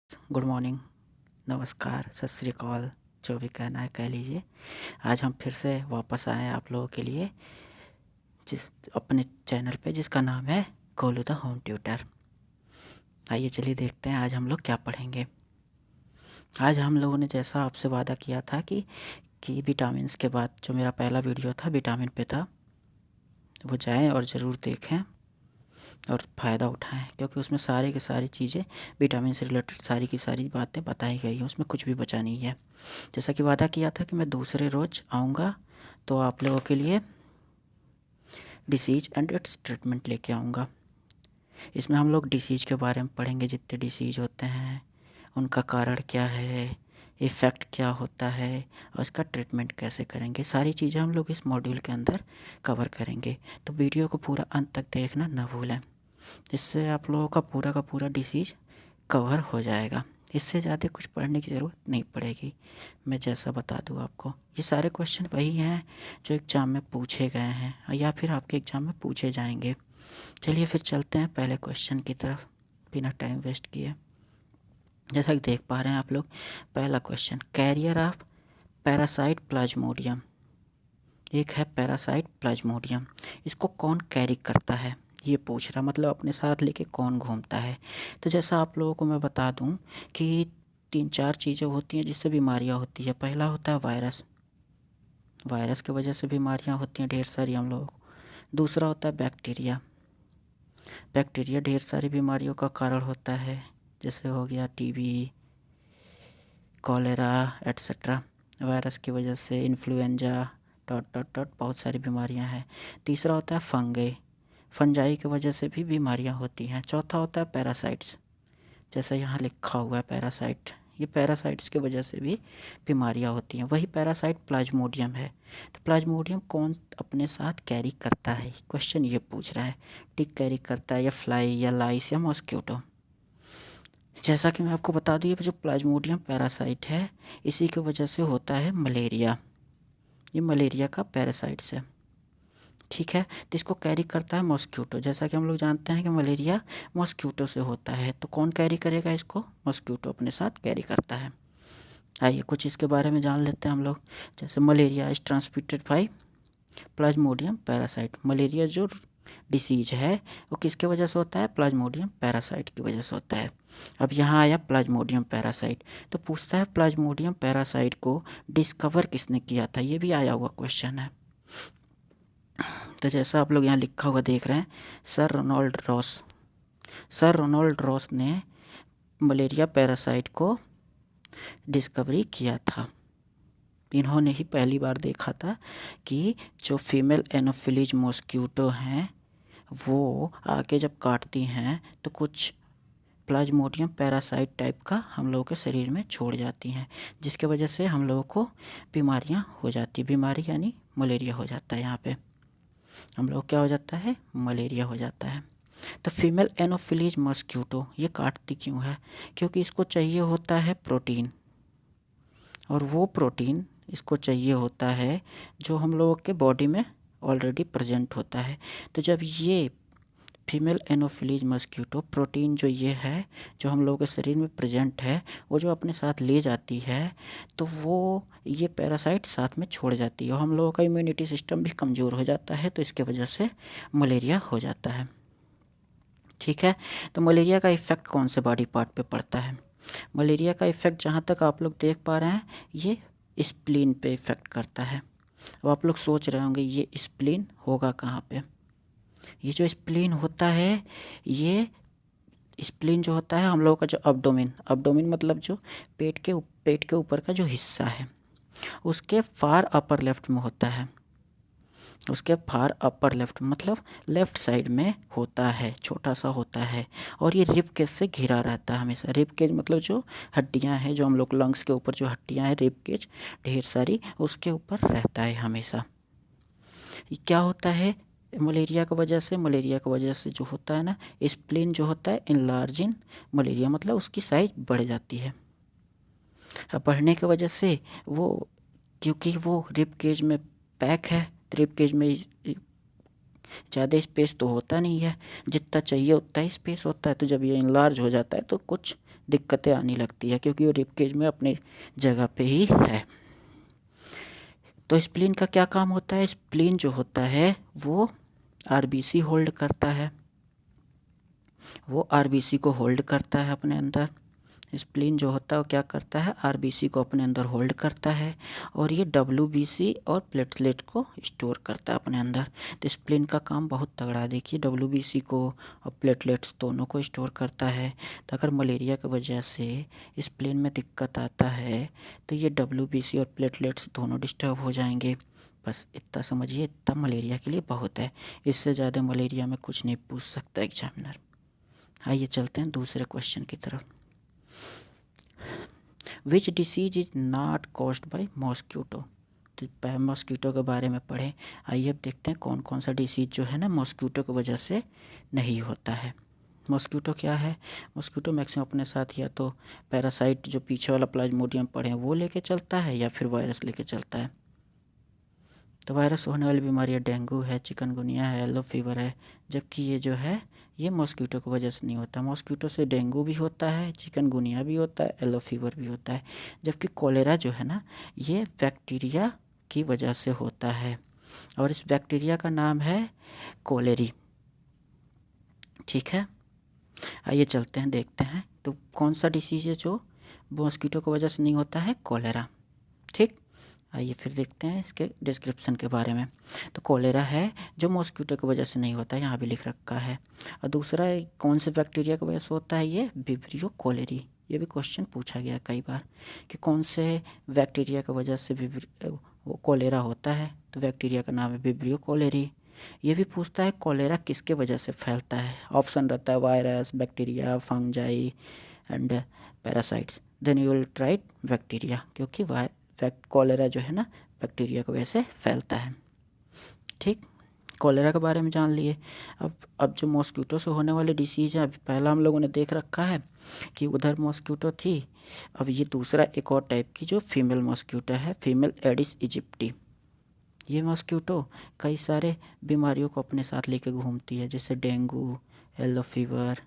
Good morning, नमस्कार, सत श्री अकाल, जो भी कहना है कह लीजिए। आज हम फिर से वापस आए हैं आप लोगों के लिए जिस अपने चैनल पे जिसका नाम है गोलू द होम ट्यूटर। आइए चलिए देखते हैं आज हम लोग क्या पढ़ेंगे। आज हम लोगों ने जैसा आपसे वादा किया था कि विटामिन्स के बाद जो मेरा पहला वीडियो था विटामिन पे था, वो जाएं और ज़रूर देखें और फ़ायदा उठाएं, क्योंकि उसमें सारी की सारी चीज़ें विटामिन से रिलेटेड सारी की सारी बातें बताई गई हैं, उसमें कुछ भी बचा नहीं है। जैसा कि वादा किया था कि मैं दूसरे रोज़ आऊँगा तो आप लोगों के लिए डिसीज़ एंड इट्स ट्रीटमेंट लेके आऊँगा। इसमें हम लोग डिसीज़ के बारे में पढ़ेंगे, जितने डिसीज़ होते हैं उनका कारण क्या है, इफ़ेक्ट क्या होता है और इसका ट्रीटमेंट कैसे करेंगे, सारी चीज़ें हम लोग इस मॉड्यूल के अंदर कवर करेंगे। तो वीडियो को पूरा अंत तक देखना ना भूलें, इससे आप लोगों का पूरा डिसीज़ कवर हो जाएगा। इससे ज़्यादा कुछ पढ़ने की ज़रूरत नहीं पड़ेगी। मैं जैसा बता दूँ आपको, ये सारे क्वेश्चन वही हैं जो एग्ज़ाम में पूछे गए हैं या फिर आपके एग्ज़ाम में पूछे जाएंगे। चलिए फिर चलते हैं पहले क्वेश्चन की तरफ बिना टाइम वेस्ट किए। जैसा कि देख पा रहे हैं आप लोग, पहला question, carrier of parasite Plasmodium. एक है पैरासाइट प्लाज्मोडियम, इसको कौन कैरी करता है ये पूछ रहा, मतलब अपने साथ लेके कौन घूमता है। तो जैसा आप लोगों को मैं बता दूं कि 3-4 चीज़ें होती हैं जिससे बीमारियां होती है। पहला होता है वायरस, वायरस की वजह से बीमारियां होती हैं ढेर सारी हम लोगों को। दूसरा होता है बैक्टीरिया, बैक्टीरिया ढेर सारी बीमारियों का कारण होता है, जैसे हो गया टीबी, कॉलेरा एट्सेट्रा। वायरस की वजह से इन्फ्लुएंजा डॉट डॉट डॉट बहुत सारी बीमारियां हैं। तीसरा होता है फंगई, फंजाई की वजह से भी बीमारियां होती हैं। चौथा होता है पैरासाइट्स, जैसा यहाँ लिखा हुआ है पैरासाइट, ये पैरासाइट्स की वजह से भी बीमारियां होती हैं। वही पैरासाइट प्लाज्मोडियम है। तो प्लाज्मोडियम कौन अपने साथ कैरी करता है, क्वेश्चन ये पूछ रहा है। टिक कैरी करता है या फ्लाई या लाइस या मॉस्क्यूटो। जैसा कि मैं आपको बता दूँ, ये जो प्लाज्मोडियम पैरासाइट है इसी की वजह से होता है मलेरिया, ये मलेरिया का पैरासाइट्स है। ठीक है, तो इसको कैरी करता है मॉस्क्यूटो। जैसा कि हम लोग जानते हैं कि मलेरिया मॉस्क्यूटो से होता है, तो कौन कैरी करेगा इसको, मॉस्क्यूटो अपने साथ कैरी करता है। आइए कुछ इसके बारे में जान लेते हैं हम लोग। जैसे malaria is transmitted by Plasmodium parasite, malaria जो डिसीज है वो किसके वजह से होता है, प्लाज्मोडियम पैरासाइट की वजह से होता है। अब यहाँ आया प्लाज्मोडियम पैरासाइट, तो पूछता है प्लाज्मोडियम पैरासाइट को डिस्कवर किसने किया था, ये भी आया हुआ क्वेश्चन है। तो जैसा आप लोग यहाँ लिखा हुआ देख रहे हैं, sir Ronald Ross, sir Ronald Ross ने मलेरिया पैरासाइट को डिस्कवरी किया था। इन्होंने ही पहली बार देखा था कि जो फीमेल एनोफिलीज मॉस्क्यूटो हैं वो आके जब काटती हैं तो कुछ प्लाज्मोडियम पैरासाइट टाइप का हम लोगों के शरीर में छोड़ जाती हैं, जिसके वजह से हम लोगों को बीमारियां हो जाती, बीमारी यानी मलेरिया हो जाता है। यहाँ पे हम लोग क्या हो जाता है, मलेरिया हो जाता है। तो फीमेल एनोफिलीज मॉस्क्यूटो ये काटती क्यों है, क्योंकि इसको चाहिए होता है प्रोटीन, और वो प्रोटीन इसको चाहिए होता है जो हम लोगों के बॉडी में ऑलरेडी प्रेजेंट होता है। तो जब ये फीमेल एनोफिलीज मॉस्क्यूटो प्रोटीन जो ये है जो हम लोगों के शरीर में प्रेजेंट है वो जो अपने साथ ले जाती है, तो वो ये पैरासाइट साथ में छोड़ जाती है और हम लोगों का इम्यूनिटी सिस्टम भी कमज़ोर हो जाता है, तो इसके वजह से मलेरिया हो जाता है। ठीक है, तो मलेरिया का इफ़ेक्ट कौन से बॉडी पार्ट पे पड़ता है, मलेरिया का इफ़ेक्ट जहाँ तक आप लोग देख पा रहे हैं ये स्प्लीन पे इफ़ेक्ट करता है। अब आप लोग सोच रहे होंगे ये स्प्लीन होगा कहाँ पे, ये जो स्प्लीन होता है, ये स्प्लीन जो होता है हम लोगों का जो अब्डोमेन, अब्डोमेन मतलब जो पेट के ऊपर का जो हिस्सा है उसके फार अपर लेफ्ट में होता है, उसके फार अपर लेफ्ट मतलब लेफ़्ट साइड में होता है, छोटा सा होता है। और ये रिब केज से घिरा रहता है हमेशा, रिब केज मतलब जो हड्डियां हैं, जो हम लोग लंग्स के ऊपर जो हड्डियां हैं रिब केज ढेर सारी उसके ऊपर रहता है हमेशा। ये क्या होता है मलेरिया की वजह से, मलेरिया की वजह से जो होता है ना, स्प्लीन जो होता है इनलार्जिंग मलेरिया मतलब उसकी साइज बढ़ जाती है। अब बढ़ने की वजह से वो, क्योंकि वो रिब केज में पैक है, रिब केज में ज़्यादा स्पेस तो होता नहीं है, जितना चाहिए उतना ही स्पेस होता है। तो जब ये इनलार्ज हो जाता है तो कुछ दिक्कतें आने लगती है, क्योंकि वो रिबकेज में अपनी जगह पे ही है। तो स्प्लीन का क्या काम होता है? स्प्लीन जो होता है वो आरबीसी होल्ड करता है, वो आरबीसी को होल्ड करता है अपने अंदर। स्प्लीन जो होता है वो क्या करता है? आरबीसी को अपने अंदर होल्ड करता है, और ये डब्ल्यूबीसी और प्लेटलेट को स्टोर करता है अपने अंदर। तो स्प्लीन का काम बहुत तगड़ा है। देखिए, डब्ल्यूबीसी को और प्लेटलेट्स दोनों को स्टोर करता है। तो अगर मलेरिया की वजह से स्प्लीन में दिक्कत आता है तो ये डब्ल्यूबीसी और प्लेटलेट्स दोनों डिस्टर्ब हो जाएंगे। बस इतना समझिए, इतना मलेरिया के लिए बहुत है। इससे ज़्यादा मलेरिया में कुछ नहीं पूछ सकता एग्जामिनर। आइए चलते हैं दूसरे क्वेश्चन की तरफ। Which disease is not caused by mosquito? तो मॉस्क्यूटो के बारे में पढ़ें। आइए अब देखते हैं कौन कौन सा डिसीज जो है ना मॉस्क्यूटो की वजह से नहीं होता है। मॉस्क्यूटो क्या है? मॉस्क्यूटो मैक्सिमम अपने साथ या तो पैरासाइट जो पीछे वाला प्लाज्मोडियम पढ़े वो लेके चलता है, या फिर वायरस लेके चलता है। तो वायरस होने वाली बीमारियाँ डेंगू है, चिकनगुनिया है, येलो फीवर है, जबकि ये जो है ये मॉस्क्यूटो की वजह से नहीं होता। मॉस्क्यूटो से डेंगू भी होता है, चिकनगुनिया भी होता है, येलो फीवर भी होता है, जबकि कोलेरा जो है ना ये बैक्टीरिया की वजह से होता है, और इस बैक्टीरिया का नाम है कोलेरी। ठीक है, आइए चलते हैं देखते हैं तो कौन सा डिसीज है जो मॉस्क्यूटो की वजह से नहीं होता है? कोलेरा। ठीक, आइए फिर देखते हैं इसके डिस्क्रिप्शन के बारे में। तो कोलेरा है जो मॉस्क्यूटो की वजह से नहीं होता, यहाँ भी लिख रखा है। और दूसरा कौन से बैक्टीरिया की वजह से होता है? ये विब्रियो कोलेरी। ये भी क्वेश्चन पूछा गया कई बार कि कौन से बैक्टीरिया की वजह से वो कोलेरा होता है। तो बैक्टीरिया का नाम है विब्रियो कोलेरी। ये भी पूछता है कोलेरा किसके वजह से फैलता है। ऑप्शन रहता है virus, bacteria, fungi and parasites. Then you will write bacteria, क्योंकि कोलेरा जो है ना बैक्टीरिया की वजह से फैलता है। ठीक, कोलेरा के बारे में जान लिए। अब जो मॉस्क्यूटो से होने वाली डिसीज़ है, अभी पहला हम लोगों ने देख रखा है कि उधर मॉस्क्यूटो थी। अब ये दूसरा एक और टाइप की जो फीमेल मॉस्क्यूटो है, फीमेल एडिस इजिप्टी। ये मॉस्क्यूटो कई सारे बीमारियों को अपने साथ लेके घूमती है, जैसे dengue, yellow fever,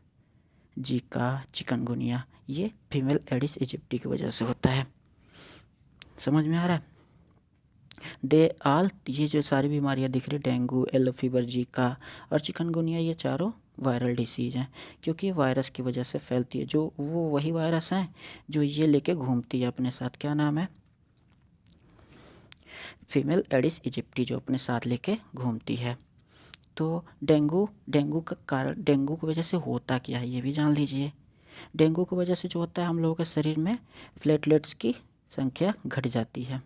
Zika, chikungunya. ये फीमेल एडिस इजिप्टी की वजह से होता है। समझ में आ रहा है? ये जो सारी बीमारियां दिख रही, डेंगू, येलो फीवर, जीका और चिकनगुनिया, ये चारों वायरल डिसीज़ हैं, क्योंकि ये वायरस की वजह से फैलती है। जो वो वही वायरस हैं जो ये लेके घूमती है अपने साथ। क्या नाम है? फीमेल एडिस इजिप्टी, जो अपने साथ लेके घूमती है। तो डेंगू का कारण, डेंगू की वजह से होता क्या है ये भी जान लीजिए। डेंगू की वजह से जो होता है, हम लोगों के शरीर में प्लेटलेट्स की संख्या घट जाती है।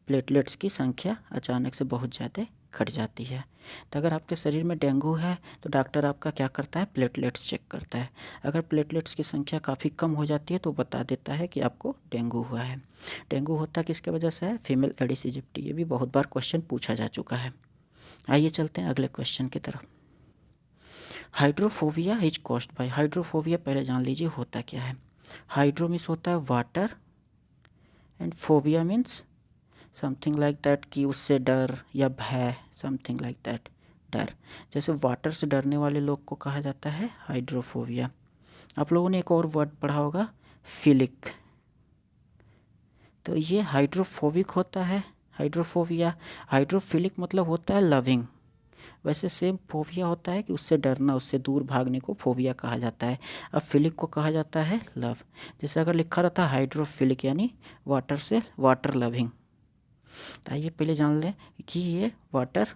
प्लेटलेट्स की संख्या अचानक से बहुत ज़्यादा घट जाती है। तो अगर आपके शरीर में डेंगू है तो डॉक्टर आपका क्या करता है? प्लेटलेट्स चेक करता है। अगर प्लेटलेट्स की संख्या काफ़ी कम हो जाती है तो बता देता है कि आपको डेंगू हुआ है। डेंगू होता किसके वजह से है? Female Aedes इजिप्टी। ये भी बहुत बार क्वेश्चन पूछा जा चुका है। आइए चलते हैं अगले क्वेश्चन की तरफ। Hydrophobia is caused by. Hydrophobia पहले जान लीजिए होता क्या है। हाइड्रो मीन्स होता है water, and phobia means something like that, कि उससे डर या भय, समथिंग लाइक दैट, डर। जैसे वाटर से डरने वाले लोग को कहा जाता है हाइड्रोफोबिया। आप लोगों ने एक और वर्ड पढ़ा होगा, फिलिक। तो ये हाइड्रोफोबिक होता है हाइड्रोफोबिया। हाइड्रोफिलिक मतलब होता है लविंग। वैसे सेम फोबिया होता है कि उससे डरना, उससे दूर भागने को फोबिया कहा जाता है। अब फिलिक को कहा जाता है लव। जैसे अगर लिखा रहता हाइड्रोफिलिक यानी वाटर से वाटर लविंग। आइए पहले जान लें कि ये वाटर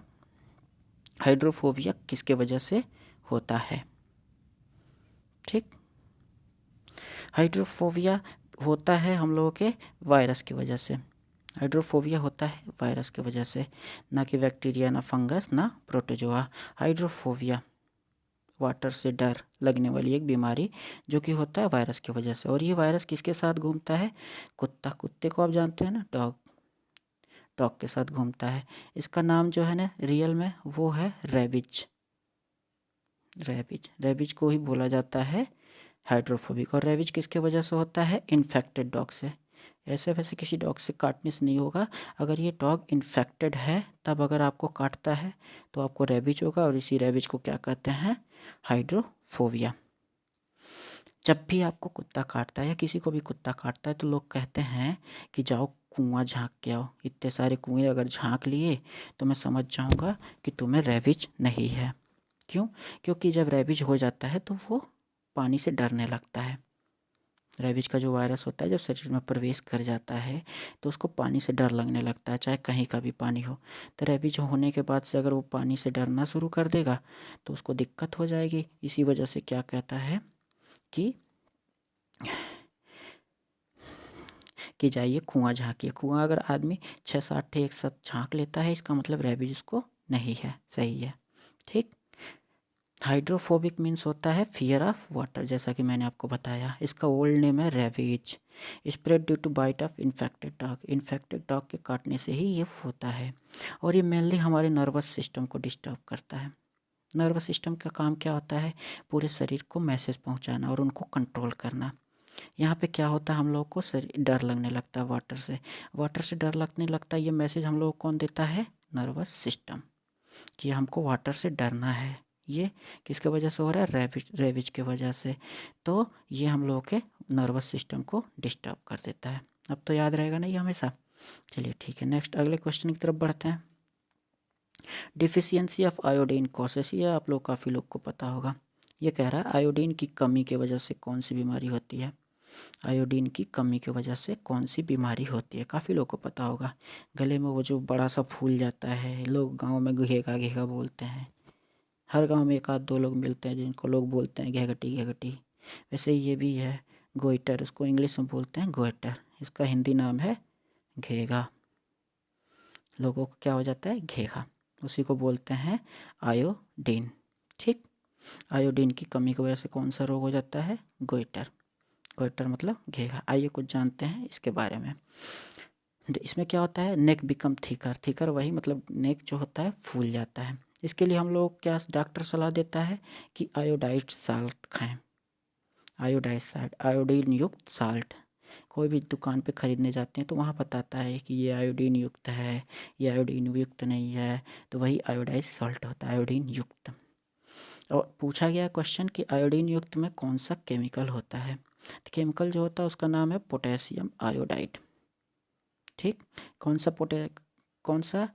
हाइड्रोफोबिया किसके वजह से होता है। ठीक, हाइड्रोफोबिया होता है हम लोगों के वायरस की वजह से। हाइड्रोफोबिया होता है वायरस की वजह से, ना कि बैक्टीरिया, ना फंगस, ना प्रोटोजोआ। हाइड्रोफोबिया वाटर से डर लगने वाली एक बीमारी जो कि होता है वायरस की वजह से। और ये वायरस किसके साथ घूमता है? कुत्ता। कुत्ते को आप जानते हैं ना, डॉग। डॉग के साथ घूमता है। इसका नाम जो है ना रियल में वो है रेबिज। रेबिज को ही बोला जाता है हाइड्रोफोबिक। और रेबिज किसके वजह से होता है? इन्फेक्टेड डॉग से। ऐसे वैसे किसी डॉग से काटने से नहीं होगा। अगर ये डॉग इन्फेक्टेड है तब अगर आपको काटता है तो आपको रेबिज होगा, और इसी रेबिज को क्या कहते हैं? हाइड्रोफोबिया। जब भी आपको कुत्ता काटता है या किसी को भी कुत्ता काटता है तो लोग कहते हैं कि जाओ कुआं झाँक के आओ। इतने सारे कुएं अगर झाँक लिए तो मैं समझ जाऊंगा कि तुम्हें रेबीज नहीं है। क्यों? क्योंकि जब रेबीज हो जाता है तो वो पानी से डरने लगता है। रेबीज का जो वायरस होता है जब शरीर में प्रवेश कर जाता है तो उसको पानी से डर लगने लगता है, चाहे कहीं का भी पानी हो। तो रेबीज होने के बाद से अगर वो पानी से डरना शुरू कर देगा तो उसको दिक्कत हो जाएगी। इसी वजह से क्या कहता है कि जाइए कुआं झाँकिए। कुआं अगर आदमी 6-7 ठे एक साथ झाँक लेता है इसका मतलब रेबीज उसको नहीं है। सही है, ठीक। हाइड्रोफोबिक मीन्स होता है फियर ऑफ वाटर, जैसा कि मैंने आपको बताया। इसका ओल्ड नेम है rabies. Spread due to bite of infected dog. Infected dog के काटने से ही ये होता है और ये मेनली हमारे नर्वस सिस्टम को डिस्टर्ब करता है। नर्वस सिस्टम का काम क्या होता है? पूरे शरीर को मैसेज पहुंचाना और उनको कंट्रोल करना। यहाँ पे क्या होता है, हम लोग को डर लगने लगता है वाटर से। वाटर से डर लगने लगता है, ये मैसेज हम लोग को कौन देता है? नर्वस सिस्टम, कि हमको वाटर से डरना है। ये किसके वजह से हो रहा है? रेबीज के वजह से। तो ये हम लोग के नर्वस सिस्टम को डिस्टर्ब कर देता है। अब तो याद रहेगा ना ये हमेशा। चलिए ठीक है, नेक्स्ट अगले क्वेश्चन की तरफ बढ़ते हैं। डिफिशियंसी ऑफ आयोडीन कॉसेस, ये आप लोग काफ़ी लोग को पता होगा। ये कह रहा है आयोडीन की कमी की वजह से कौन सी बीमारी होती है? आयोडीन की कमी की वजह से कौन सी बीमारी होती है? काफ़ी लोग को पता होगा। गले में वो जो बड़ा सा फूल जाता है, लोग गांव में घेगा घेगा बोलते हैं। हर गांव में एक आध दो लोग मिलते हैं जिनको लोग बोलते हैं घेगटी घेगटी। वैसे ये भी है गोइटर, उसको इंग्लिश में बोलते हैं गोइटर। इसका हिंदी नाम है घेगा। लोगों को क्या हो जाता है? घेगा। उसी को बोलते हैं आयोडीन, ठीक। आयोडीन की कमी की वजह से कौन सा रोग हो जाता है? गोइटर। गोइटर मतलब घेगा। आइए कुछ जानते हैं इसके बारे में। इसमें क्या होता है? नेक बिकम थिकर। थिकर वही मतलब नेक जो होता है फूल जाता है। इसके लिए हम लोग क्या डॉक्टर सलाह देता है कि आयोडाइज्ड साल्ट खाएं। आयोडाइज्ड साल्ट, आयोडीन युक्त साल्ट। कोई भी दुकान पे ख़रीदने जाते हैं तो वहाँ बताता है कि ये आयोडीन युक्त है, ये आयोडीन युक्त नहीं है। तो वही आयोडाइज्ड साल्ट होता है, आयोडीन युक्त। और पूछा गया क्वेश्चन कि आयोडीन युक्त में कौन सा केमिकल होता है? तो केमिकल जो होता है उसका नाम है पोटेशियम आयोडाइड, ठीक। कौन सा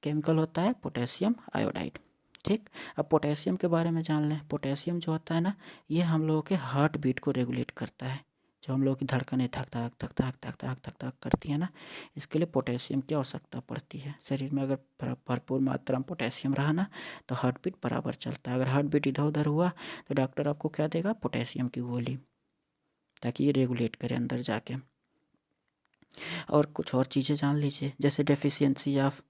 केमिकल होता है? पोटेशियम आयोडाइड, ठीक। अब पोटेशियम के बारे में जान लें। पोटेशियम जो होता है ना, ये हम लोगों के हार्ट बीट को रेगुलेट करता है। जो हम लोगों की धड़कनें धक धक धक धक धक धक धक धक करती है ना, इसके लिए पोटेशियम की आवश्यकता पड़ती है। शरीर में अगर भरपूर मात्रा में पोटेशियम रहा ना तो हार्ट बीट बराबर चलता है। अगर हार्ट बीट इधर उधर हुआ तो डॉक्टर आपको क्या देगा? पोटेशियम की गोली, ताकि ये रेगुलेट करे अंदर जाके। और कुछ और चीज़ें जान लीजिए, जैसे डेफिशिएंसी ऑफ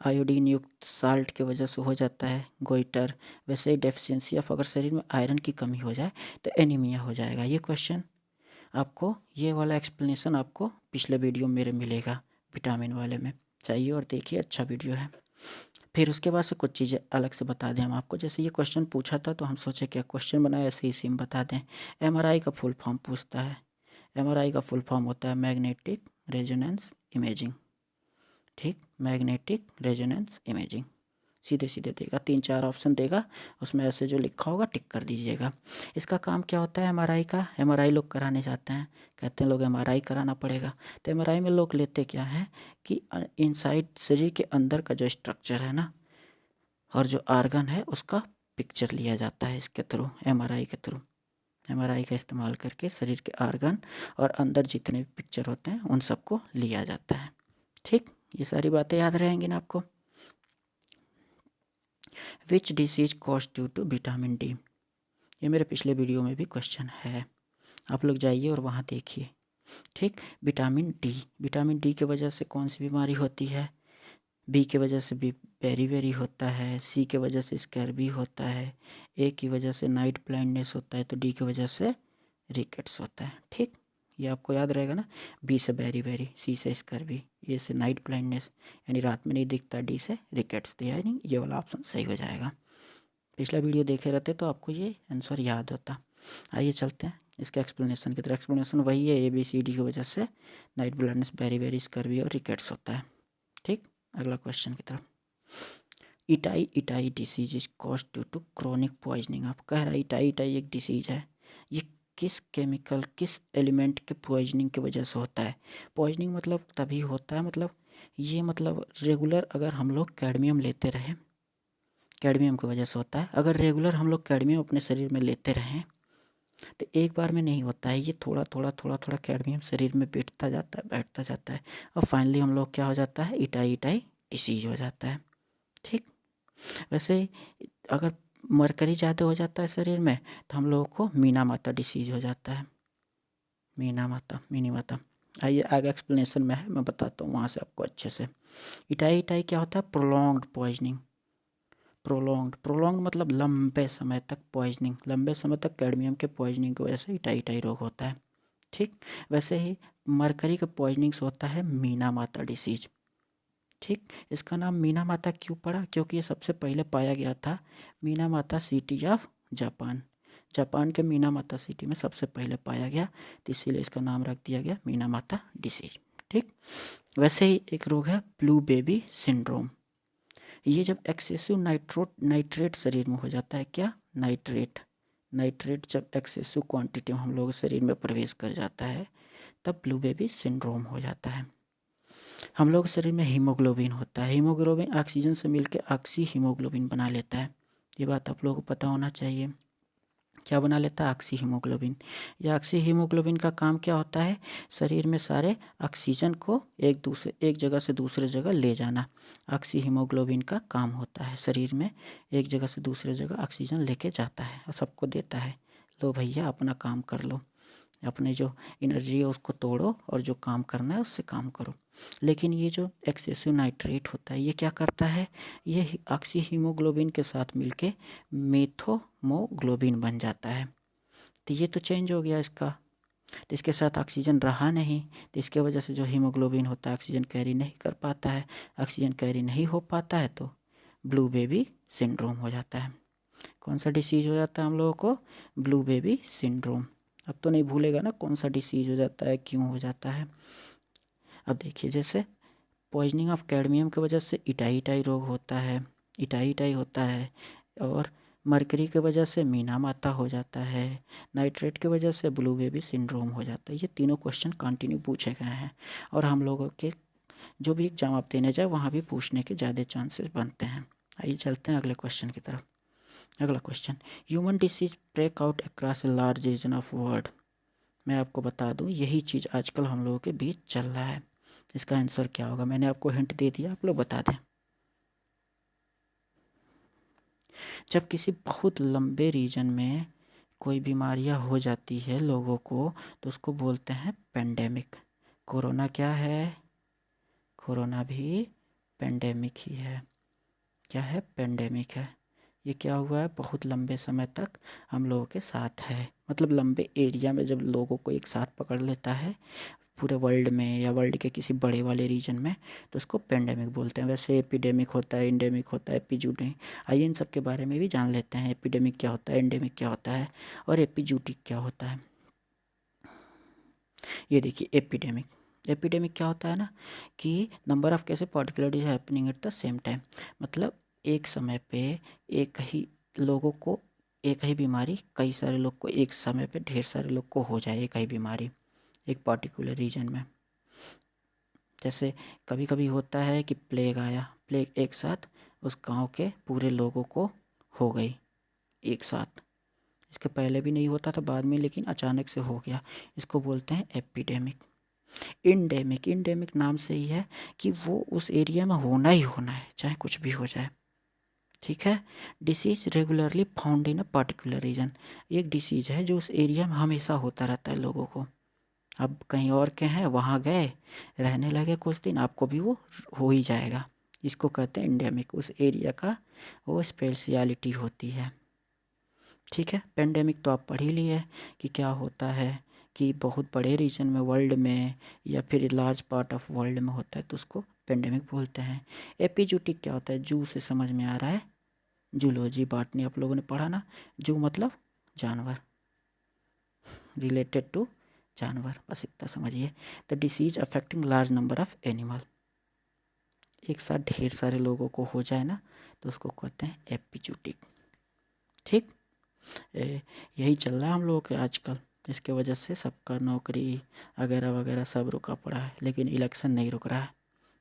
आयोडीन युक्त साल्ट की वजह से हो जाता है गोइटर। वैसे ही डेफिशिएंसी ऑफ अगर शरीर में आयरन की कमी हो जाए तो एनीमिया हो जाएगा। ये क्वेश्चन आपको, ये वाला एक्सप्लेनेशन आपको पिछले वीडियो में मेरे मिलेगा विटामिन वाले में, चाहिए और देखिए, अच्छा वीडियो है। फिर उसके बाद से कुछ चीज़ें अलग से बता दें हम आपको। जैसे ये क्वेश्चन पूछा था तो हम सोचे क्या क्वेश्चन बनाए, ऐसे ही सेम बता दें। एमआरआई का फुल फॉर्म पूछता है। एमआरआई का फुल फॉर्म होता है मैग्नेटिक रेजोनेंस इमेजिंग, ठीक। मैग्नेटिक रेजोनेंस इमेजिंग सीधे सीधे देगा, 3-4 ऑप्शन देगा, उसमें ऐसे जो लिखा होगा टिक कर दीजिएगा। इसका काम क्या होता है एमआरआई का? एमआरआई लोग कराने जाते हैं, कहते हैं लोग एमआरआई कराना पड़ेगा। तो एमआरआई में लोग लेते क्या है कि इनसाइड शरीर के अंदर का जो स्ट्रक्चर है ना और जो आर्गन है उसका पिक्चर लिया जाता है इसके थ्रू, एमआरआई के थ्रू। एमआरआई का इस्तेमाल करके शरीर के आर्गन और अंदर जितने भी पिक्चर होते हैं उन सबको लिया जाता है, ठीक। ये सारी बातें याद रहेंगी ना आपको। Which disease cause due to vitamin D, ये मेरे पिछले वीडियो में भी क्वेश्चन है, आप लोग जाइए और वहाँ देखिए, ठीक। विटामिन डी, विटामिन डी की वजह से कौन सी बीमारी होती है? बी की वजह से भी बेरी होता है, सी की वजह से स्कैर्बी होता है, ए की वजह से नाइट ब्लाइंडनेस होता है, तो डी की वजह से रिकेट्स होता है, ठीक। ये आपको याद रहेगा ना। बी से बेरी, सी से स्कैर्बी, ए से नाइट ब्लाइंडनेस यानी रात में नहीं दिखता, डी से रिकेट्स, तो यानी ये वाला ऑप्शन सही हो जाएगा। पिछला वीडियो देखे रहते तो आपको ये आंसर याद होता। आइए चलते हैं इसके एक्सप्लेनेशन की तरफ। एक्सप्लेनेशन वही है, ABCD की वजह से नाइट ब्लाइंडनेस, बेरी स्कैर्बी और रिकेट्स होता है, ठीक। अगला क्वेश्चन की तरफ। Itai disease is cause due to chronic poisoning. आप कह रहा है इटाई एक डिसीज है, ये किस केमिकल, किस एलिमेंट के पॉइजनिंग की वजह से होता है। पॉइजनिंग मतलब तभी होता है, मतलब ये मतलब रेगुलर अगर हम लोग कैडमियम लेते रहें, कैडमियम की वजह से होता है। अगर रेगुलर हम लोग कैडमियम अपने शरीर में लेते रहें तो एक बार में नहीं होता है, ये थोड़ा थोड़ा थोड़ा थोड़ा कैडमियम शरीर में बैठता जाता है और फाइनली हम लोग क्या हो जाता है, इटाई इटाई डिसीज हो जाता है। ठीक, वैसे अगर मरकरी ज़्यादा हो जाता है शरीर में तो हम लोगों को मीना माता डिसीज हो जाता है। मीना माता, मिनी माता, आइए आगे एक्सप्लेनेशन में है, मैं बताता हूँ वहाँ से आपको अच्छे से। इटाई इटाई क्या होता है, प्रोलॉन्ग्ड पॉइजनिंग। प्रोलॉन्ग मतलब लंबे समय तक पॉइजनिंग, लंबे समय तक कैडमियम के पॉइजनिंग की वजह से इटाई इटाई रोग होता है। ठीक, वैसे ही मरकरी का पॉइजनिंग से होता है मीना माता डिसीज। ठीक, इसका नाम मीना माता क्यों पड़ा, क्योंकि ये सबसे पहले पाया गया था मीना माता सिटी ऑफ जापान। जापान के मीना माता सिटी में सबसे पहले पाया गया, तो इसीलिए इसका नाम रख दिया गया मीना माता डिसीज। ठीक, वैसे ही एक रोग है ब्लू बेबी सिंड्रोम। ये जब एक्सेसिव नाइट्रेट शरीर में हो जाता है, क्या, नाइट्रेट जब एक्सेसिव क्वांटिटी में हम लोग शरीर में प्रवेश कर जाता है तब ब्लू बेबी सिंड्रोम हो जाता है। हम लोग शरीर में हीमोग्लोबिन होता है, हीमोग्लोबिन ऑक्सीजन से मिलकर ऑक्सी हीमोग्लोबिन बना लेता है। ये बात आप लोगों को पता होना चाहिए। क्या बना लेता है, ऑक्सी हीमोग्लोबिन। या ऑक्सी हीमोग्लोबिन का काम क्या होता है, शरीर में सारे ऑक्सीजन को एक जगह से दूसरे जगह ले जाना। ऑक्सी हीमोग्लोबिन का काम होता है शरीर में एक जगह से दूसरे जगह ऑक्सीजन लेके जाता है और सबको देता है, लो भैया अपना काम कर लो, अपने जो एनर्जी है उसको तोड़ो और जो काम करना है उससे काम करो। लेकिन ये जो एक्सेसिव नाइट्रेट होता है ये क्या करता है, ये ऑक्सी हीमोग्लोबिन के साथ मिलके मेथोमोग्लोबिन बन जाता है। तो ये तो चेंज हो गया इसका, तो इसके साथ ऑक्सीजन रहा नहीं, तो इसके वजह से जो हीमोग्लोबिन होता है ऑक्सीजन कैरी नहीं कर पाता है। ऑक्सीजन कैरी नहीं हो पाता है तो ब्लू बेबी सिंड्रोम हो जाता है। कौन सा डिसीज हो जाता है हम लोगों को, ब्लू बेबी सिंड्रोम। अब तो नहीं भूलेगा ना कौन सा डिसीज हो जाता है, क्यों हो जाता है। अब देखिए, जैसे पॉइजनिंग ऑफ कैडमियम की वजह से इटाई इटाई रोग होता है, इटाई इटाई होता है। और मरकरी की वजह से मीना माता हो जाता है, नाइट्रेट की वजह से ब्लू बेबी सिंड्रोम हो जाता है। ये तीनों क्वेश्चन कंटिन्यू पूछे गए हैं और हम लोगों के जो भी एग्जाम आप देने जाए वहाँ भी पूछने के ज़्यादा चांसेस बनते हैं। आइए चलते हैं अगले क्वेश्चन की तरफ। अगला question, human disease break out across a large region of world. मैं आपको बता दूं यही चीज़ आजकल हम लोगों के बीच चल रहा है। इसका आंसर क्या होगा, मैंने आपको हिंट दे दिया, आप लोग बता दें। जब किसी बहुत लंबे रीजन में कोई बीमारियां हो जाती है लोगों को तो उसको बोलते हैं पेंडेमिक। कोरोना क्या है, कोरोना भी पेंडेमिक ही है। क्या है, पेंडेमिक है। ये क्या हुआ है, बहुत लंबे समय तक हम लोगों के साथ है, मतलब लंबे एरिया में जब लोगों को एक साथ पकड़ लेता है पूरे वर्ल्ड में या वर्ल्ड के किसी बड़े वाले रीजन में तो उसको पेंडेमिक बोलते हैं। वैसे एपिडेमिक होता है, इंडेमिक होता है, एपिजूटिक। आइए इन सब के बारे में भी जान लेते हैं, एपिडेमिक क्या होता है, इंडेमिक क्या होता है और एपिजूटिक क्या होता है। ये देखिए एपिडेमिक, एपिडेमिक क्या होता है ना कि number of cases particular is happening at the same time, मतलब एक समय पे एक ही लोगों को एक ही बीमारी कई सारे लोग को एक समय पे ढेर सारे लोग को हो जाए एक ही बीमारी एक पर्टिकुलर रीजन में। जैसे कभी कभी होता है कि प्लेग आया, प्लेग एक साथ उस गांव के पूरे लोगों को हो गई एक साथ, इसके पहले भी नहीं होता था बाद में लेकिन अचानक से हो गया, इसको बोलते हैं एपिडेमिक। इंडेमिक, इंडेमिक नाम से ही है कि वो उस एरिया में होना ही होना है चाहे कुछ भी हो जाए। ठीक है, disease regularly found in a particular region, एक डिसीज है जो उस एरिया में हमेशा होता रहता है लोगों को। अब कहीं और के हैं वहाँ गए रहने लगे कुछ दिन, आपको भी वो हो ही जाएगा। इसको कहते हैं इंडेमिक, उस एरिया का वो स्पेशलिटी होती है। ठीक है, पेंडेमिक तो आप पढ़ ही लिए कि क्या होता है कि बहुत बड़े रीजन में वर्ल्ड में या फिर लार्ज पार्ट ऑफ वर्ल्ड में होता है तो उसको पेंडेमिक बोलते हैं। एपिजूटिक क्या होता है, जू से समझ में आ रहा है, जूलॉजी बॉटनी आप लोगों ने पढ़ा ना, जू मतलब जानवर, रिलेटेड टू जानवर, बस इतना समझिए। The disease affecting large number of animal, एक साथ ढेर सारे लोगों को हो जाए ना तो उसको कहते हैं एपिजूटिक। ठीक, यही चल रहा है हम लोगों के आजकल। इसके वजह से सबका नौकरी वगैरह वगैरह सब रुका पड़ा है, लेकिन इलेक्शन नहीं रुक रहा है।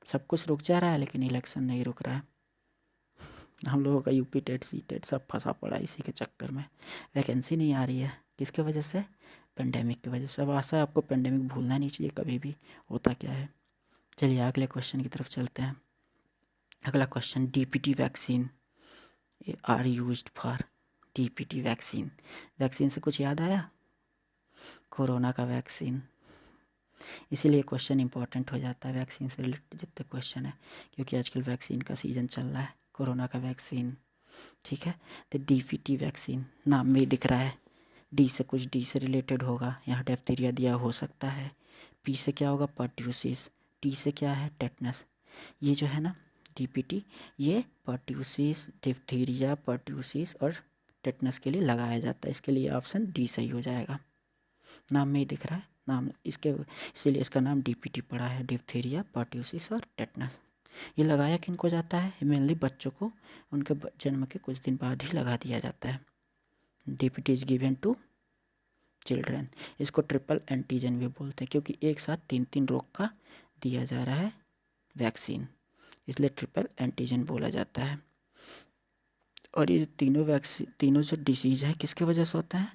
सब कुछ रुक जा रहा है लेकिन इलेक्शन नहीं रुक रहा है। हम लोगों का यूपी टेट सी टेट सब फंसा पड़ा है इसी के चक्कर में। वैकेंसी नहीं आ रही है, किसके वजह से? पेंडेमिक की वजह से। अब आशा है आपको पेंडेमिक भूलना नहीं चाहिए कभी भी, होता क्या है। चलिए अगले क्वेश्चन की तरफ चलते हैं। अगला question, DPT vaccine are used for. DPT vaccine, vaccine से कुछ याद आया? कोरोना का वैक्सीन, इसीलिए क्वेश्चन इंपॉर्टेंट हो जाता है वैक्सीन से रिलेटेड जितने क्वेश्चन है, क्योंकि आजकल वैक्सीन का सीज़न चल रहा है, कोरोना का वैक्सीन। ठीक है, तो डीपीटी वैक्सीन नाम में ही दिख रहा है, डी से कुछ डी से रिलेटेड होगा, यहाँ डिप्थीरिया दिया हो सकता है। पी से क्या होगा? पर्ट्यूसिस। टी से क्या है? टेटनस। ये जो है ना डीपीटी, ये पर्ट्यूसिस, डिप्थीरिया, पर्ट्यूसिस और टेटनस के लिए लगाया जाता है। इसके लिए ऑप्शन डी सही हो जाएगा, नाम में ही दिख रहा है नाम इसके, इसीलिए इसका नाम डीपीटी पड़ा है, डिप्थीरिया, पर्ट्यूसिस और टेटनस। ये लगाया किन को जाता है? मेनली बच्चों को, उनके जन्म के कुछ दिन बाद ही लगा दिया जाता है। DPT is given to children. इसको ट्रिपल एंटीजन भी बोलते हैं, क्योंकि एक साथ 3 रोग का दिया जा रहा है वैक्सीन, इसलिए ट्रिपल एंटीजन बोला जाता है। और ये तीनों जो डिसीज़ है किसकी वजह से होता है?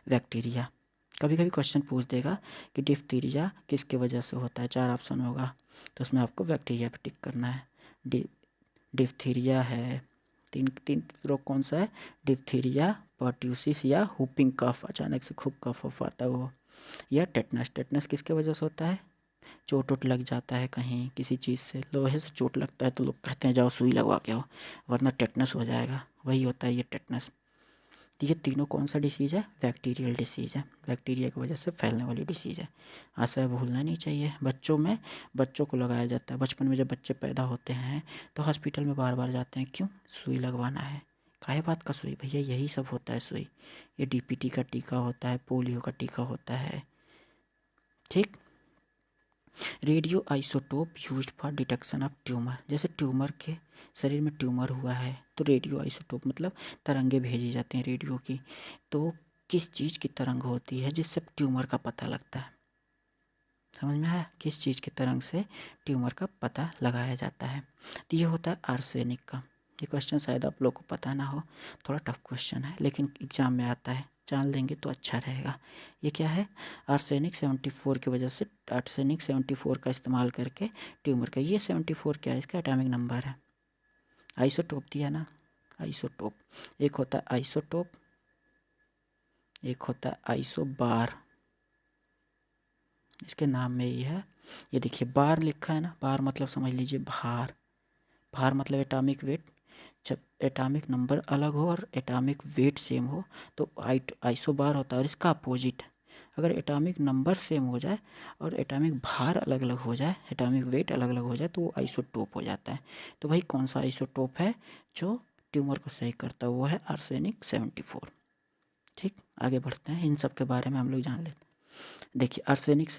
बैक्टीरिया। कभी कभी क्वेश्चन पूछ देगा कि डिप्थीरिया किसकी वजह से होता है, 4 ऑप्शन होगा, तो उसमें आपको बैक्टीरिया पे टिक करना है। डिप्थीरिया है, तीन तीन रोग कौन सा है? डिप्थीरिया, पर्ट्यूसिस या हुपिंग कफ, अचानक से खूब कफ उफ आता है वो, या टेटनस। टेटनस किसके वजह से होता है? चोट वोट लग जाता है कहीं किसी चीज़ से, लोहे से चोट लगता है तो लोग कहते हैं जाओ सुई लगवा के आओ वरना टेटनस हो जाएगा, वही होता है ये टेटनस। तो ये तीनों कौन सा डिसीज़ है? बैक्टीरियल डिसीज़ है, बैक्टीरिया की वजह से फैलने वाली डिसीज़ है। ऐसा भूलना नहीं चाहिए। बच्चों को लगाया जाता है। बचपन में जब बच्चे पैदा होते हैं तो हॉस्पिटल में बार बार जाते हैं, क्यों? सुई लगवाना है। काहे बात का सुई? भैया यही सब होता है सुई। ये डीपीटी का टीका होता है, पोलियो का टीका होता है। ठीक। Radio isotope used for detection of tumour. जैसे ट्यूमर के शरीर में ट्यूमर हुआ है तो रेडियो आइसोटोप मतलब तरंगे भेजी जाती हैं रेडियो की। तो किस चीज़ की तरंग होती है जिससे ट्यूमर का पता लगता है? समझ में आया? किस चीज़ की तरंग से ट्यूमर का पता लगाया जाता है? तो ये होता है आर्सेनिक का। ये क्वेश्चन शायद आप लोग को पता ना हो, थोड़ा टफ क्वेश्चन है लेकिन एग्जाम में आता है, जान लेंगे तो अच्छा रहेगा। ये क्या है? आर्सेनिक 74 की वजह से, आर्सेनिक 74 का इस्तेमाल करके ट्यूमर का, ये 74 क्या है? इसका एटॉमिक नंबर है। आइसोटोप दिया ना, आइसोटोप। एक होता है आइसोटोप, एक होता है आइसोबार। इसके नाम में ही है, ये देखिए बार लिखा है ना, बार मतलब समझ लीजिए भार। भार मतलब एटॉमिक वेट। जब एटॉमिक नंबर अलग हो और एटॉमिक वेट सेम हो तो आइसोबार होता है। और इसका अपोजिट, अगर एटॉमिक नंबर सेम हो जाए और एटॉमिक भार अलग अलग हो जाए, एटॉमिक वेट अलग अलग हो जाए तो वो आइसोटोप हो जाता है। तो वही कौन सा आइसोटोप है जो ट्यूमर को सही करता है? वो है आर्सेनिक 74। ठीक, आगे बढ़ते हैं, इन सब के बारे में हम लोग जान लेते हैं। देखिए आर्सेनिक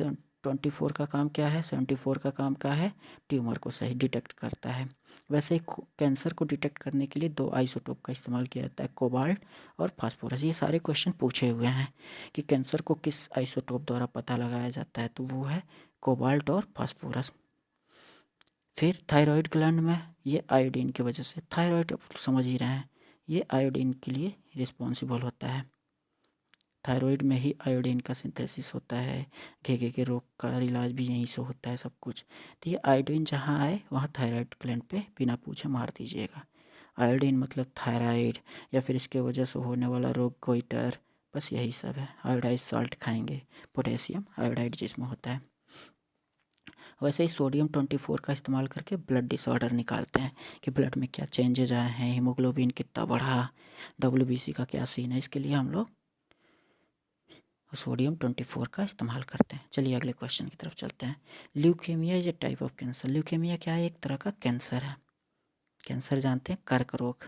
24 का काम क्या है? 74 का काम क्या है? ट्यूमर को सही डिटेक्ट करता है। वैसे ही कैंसर को डिटेक्ट करने के लिए 2 आइसोटोप का इस्तेमाल किया जाता है, कोबाल्ट और फास्फोरस। ये सारे क्वेश्चन पूछे हुए हैं कि कैंसर को किस आइसोटोप द्वारा पता लगाया जाता है, तो वो है कोबाल्ट और फास्फोरस। फिर थायराइड ग्लैंड में ये आयोडीन की वजह से, थायराइड आप समझ ही रहे हैं, ये आयोडीन के लिए रिस्पॉन्सिबल होता है। थायराइड में ही आयोडीन का सिंथेसिस होता है, घेघे के रोग का इलाज भी यहीं से होता है सब कुछ। तो ये आयोडीन जहाँ आए वहाँ थायराइड ग्लैंड पे बिना पूछे मार दीजिएगा। आयोडीन मतलब थायराइड या फिर इसके वजह से होने वाला रोग गोइटर, बस यही सब है। आयोडाइज साल्ट खाएंगे, पोटेशियम आयोडाइड जिसमें होता है। वैसे ही सोडियम 24 का इस्तेमाल करके ब्लड डिसऑर्डर निकालते हैं कि ब्लड में क्या चेंजेज आए हैं, हीमोग्लोबिन कितना बढ़ा, WBC का क्या सीन है, इसके लिए हम लोग सोडियम 24 का इस्तेमाल करते हैं। चलिए अगले क्वेश्चन की तरफ चलते हैं। Leukaemia is a type of cancer. Leukaemia क्या है? एक तरह का कैंसर है। कैंसर जानते हैं, कर्क रोग,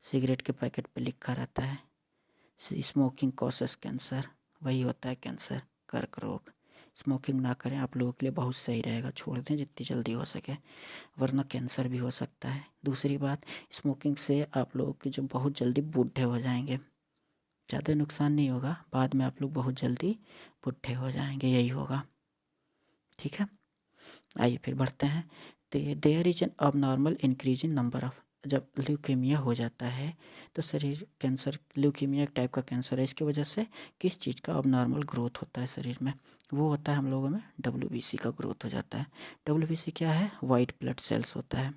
सिगरेट के पैकेट पे लिखा रहता है स्मोकिंग कॉसेस कैंसर, वही होता है कैंसर, कर्क रोग। स्मोकिंग ना करें, आप लोगों के लिए बहुत सही रहेगा, छोड़ दें जितनी जल्दी हो सके, वरना कैंसर भी हो सकता है। दूसरी बात, स्मोकिंग से आप लोगों के जो बहुत जल्दी बूढ़े हो जाएंगे, ज़्यादा नुकसान नहीं होगा, बाद में आप लोग बहुत जल्दी बुढ़े हो जाएंगे, यही होगा। ठीक है, आइए फिर बढ़ते हैं। देयर इज एन अब normal increase in number of, जब ल्यूकेमिया हो जाता है तो शरीर कैंसर, ल्यूकेमिया एक टाइप का कैंसर है, इसकी वजह से किस चीज़ का अब नॉर्मल ग्रोथ होता है शरीर में, वो होता है हम लोगों में WBC का ग्रोथ हो जाता है। WBC क्या है? वाइट ब्लड सेल्स होता है।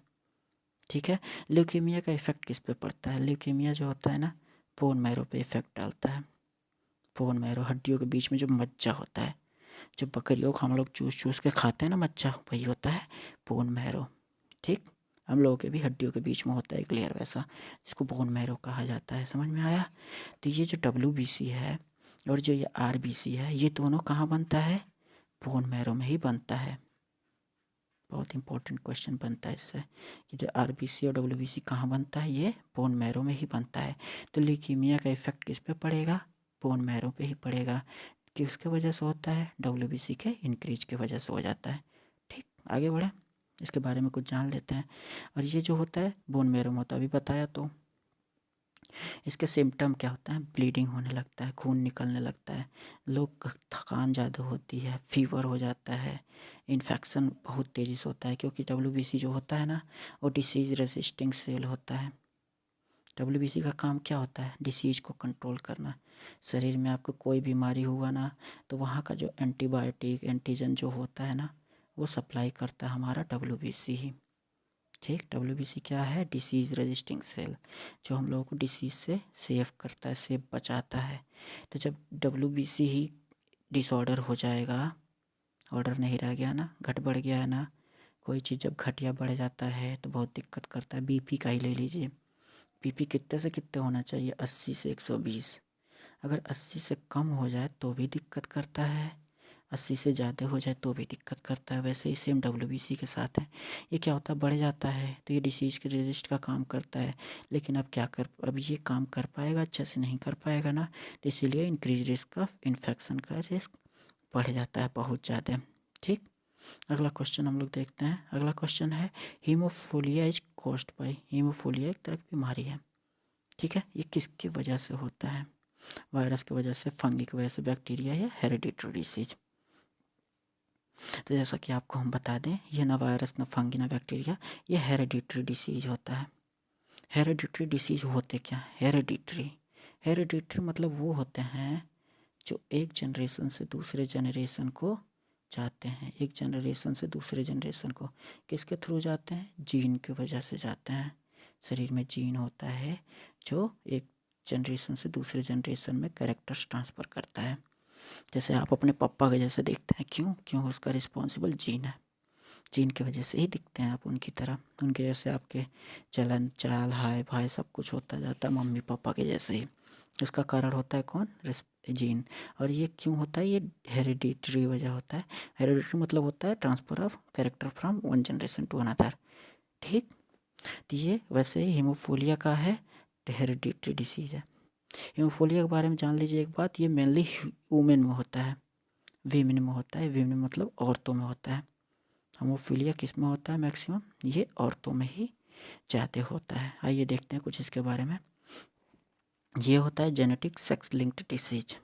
ठीक है, ल्यूकेमिया का इफेक्ट किस पे पड़ता है? ल्यूकेमिया जो होता है ना, बोन मैरो पे इफेक्ट डालता है। बोन मैरो, हड्डियों के बीच में जो मज्जा होता है, जो बकरियों को हम लोग चूस चूस के खाते हैं ना मज्जा, वही होता है बोन मैरो। ठीक, हम लोगों के भी हड्डियों के बीच में होता है एक लेयर वैसा, जिसको बोन मैरो कहा जाता है। समझ में आया? तो ये जो WBC है और जो ये RBC है, ये दोनों कहाँ बनता है? बोन मैरो में ही बनता है। बहुत इंपॉर्टेंट क्वेश्चन बनता है इससे कि जो RBC और WBC कहाँ बनता है? ये बोन मैरो में ही बनता है। तो ल्यूकीमिया का इफेक्ट किस पे पड़ेगा? बोन मैरो पे ही पड़ेगा। किसके वजह से होता है? WBC के इंक्रीज की वजह से हो जाता है। ठीक, आगे बढ़े, इसके बारे में कुछ जान लेते हैं। और ये जो होता है बोन मैरो में होता है, अभी बताया। तो इसके सिम्टम क्या होता है? ब्लीडिंग होने लगता है, खून निकलने लगता है, लोग थकान ज़्यादा होती है, फीवर हो जाता है, इन्फेक्शन बहुत तेज़ी से होता है, क्योंकि WBC जो होता है ना, वो डिसीज़ रेसिस्टिंग सेल होता है। WBC का काम क्या होता है? डिसीज़ को कंट्रोल करना। शरीर में आपको कोई बीमारी हुआ ना, तो वहाँ का जो एंटीबायोटिक एंटीजन जो होता है ना, वो सप्लाई करता है हमारा WBC ही। ठीक, WBC क्या है? डिसीज़ रेजिस्टिंग सेल, जो हम लोगों को डिसीज़ से सेव करता है, सेव बचाता है। तो जब WBC ही डिसऑर्डर हो जाएगा, ऑर्डर नहीं रह गया ना, घट बढ़ गया है ना, कोई चीज़ जब घट या बढ़ जाता है तो बहुत दिक्कत करता है। BP का ही ले लीजिए, BP कितने से कितने होना चाहिए? 80 से 120। अगर 80 से कम हो जाए तो भी दिक्कत करता है, 80 से ज़्यादा हो जाए तो भी दिक्कत करता है। वैसे ही सेम WBC के साथ है। ये क्या होता है? बढ़ जाता है तो ये डिसीज़ के रेजिस्ट का काम करता है, लेकिन अब ये काम कर पाएगा? अच्छे से नहीं कर पाएगा ना, तो इसीलिए इंक्रीज रिस्क ऑफ इन्फेक्शन का रिस्क बढ़ जाता है बहुत ज़्यादा। ठीक, अगला क्वेश्चन हम लोग देखते हैं। अगला क्वेश्चन है haemophilia is caused by, haemophilia एक तरह की बीमारी है। ठीक है, ये किसकी वजह से होता है? वायरस की वजह से, फंगी की वजह से, बैक्टीरिया या हेरिडिटरी डिसीज। तो जैसा कि आपको हम बता दें, ये ना वायरस ना फंगी ना बैक्टीरिया, ये हेरिडिटरी डिसीज होता है। हेरिडिटरी डिसीज होते क्या? हेरिडिटरी, हेरिडिटरी मतलब वो होते हैं जो एक जनरेशन से दूसरे जनरेशन को जाते हैं, एक जनरेशन से दूसरे जनरेशन को किसके थ्रू जाते हैं? जीन की वजह से जाते हैं। शरीर में जीन होता है जो एक जनरेशन से दूसरे जनरेशन में कैरेक्टर्स ट्रांसफ़र करता है। जैसे आप अपने पापा के जैसे दिखते हैं, क्यों? उसका रिस्पॉन्सिबल जीन है, जीन की वजह से ही दिखते हैं आप उनकी तरह, उनके जैसे आपके चलन चाल हाय भाई सब कुछ होता जाता है मम्मी पापा के जैसे ही। उसका कारण होता है कौन? जीन। और ये क्यों होता है? ये हेरिडिटरी वजह होता है। हेरिडिटरी मतलब होता है transfer of character from one generation to another. ठीक, तो ये वैसे ही हीमोफीलिया का है, हेरिडिटरी डिसीज है। हीमोफीलिया के बारे में जान लीजिए एक बात, ये मेनली वुमेन में होता है, वीमेन में होता है, वीमेन मतलब औरतों में होता है। हीमोफीलिया किस में होता है? मैक्सिमम ये औरतों में ही ज़्यादा होता है। आइए देखते हैं कुछ इसके बारे में। ये होता है genetic sex linked disease.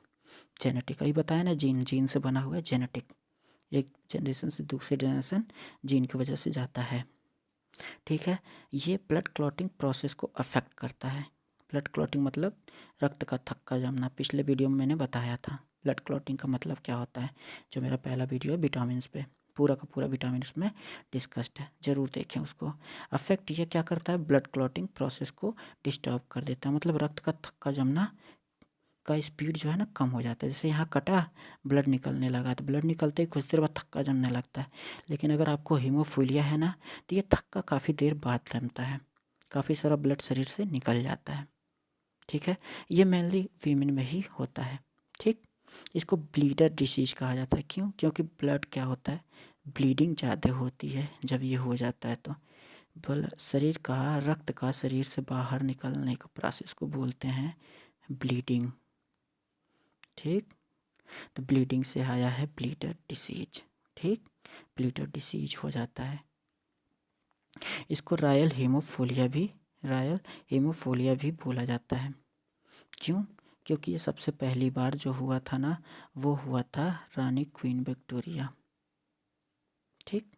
Genetic अभी बताया ना, जीन से बना हुआ है जेनेटिक, एक जनरेशन से दूसरे जनरेशन जीन की वजह से जाता है। ठीक है, ये ब्लड क्लॉटिंग प्रोसेस को अफेक्ट करता है। ब्लड क्लॉटिंग मतलब रक्त का थक्का जमना, पिछले वीडियो में मैंने बताया था ब्लड क्लॉटिंग का मतलब क्या होता है। जो मेरा पहला वीडियो है विटामिन पे, पूरा का पूरा विटामिन में डिस्कस्ड है, ज़रूर देखें उसको। अफेक्ट ये क्या करता है? ब्लड क्लॉटिंग प्रोसेस को डिस्टर्ब कर देता है, मतलब रक्त का थक्का जमना का स्पीड जो है ना कम हो जाता है। जैसे यहाँ कटा, ब्लड निकलने लगा, तो ब्लड निकलते ही कुछ देर बाद थक्का जमने लगता है। लेकिन अगर आपको हीमोफीलिया है ना, तो ये थक्का काफ़ी देर बाद जमता है, काफ़ी सारा ब्लड शरीर से निकल जाता है। ठीक है, ये मेनली वीमेन में ही होता है। ठीक, इसको ब्लीडर डिसीज कहा जाता है। क्यों? क्योंकि ब्लड क्या होता है? ब्लीडिंग ज़्यादा होती है जब ये हो जाता है। तो शरीर का रक्त का शरीर से बाहर निकलने का प्रोसेस को बोलते हैं ब्लीडिंग। ठीक, तो ब्लीडिंग से आया है ब्लीडर डिसीज। ठीक, ब्लीडर डिसीज हो जाता है। इसको रॉयल हीमोफीलिया भी बोला जाता है। क्यों? क्योंकि ये सबसे पहली बार जो हुआ था ना, वो हुआ था रानी क्वीन विक्टोरिया। ठीक,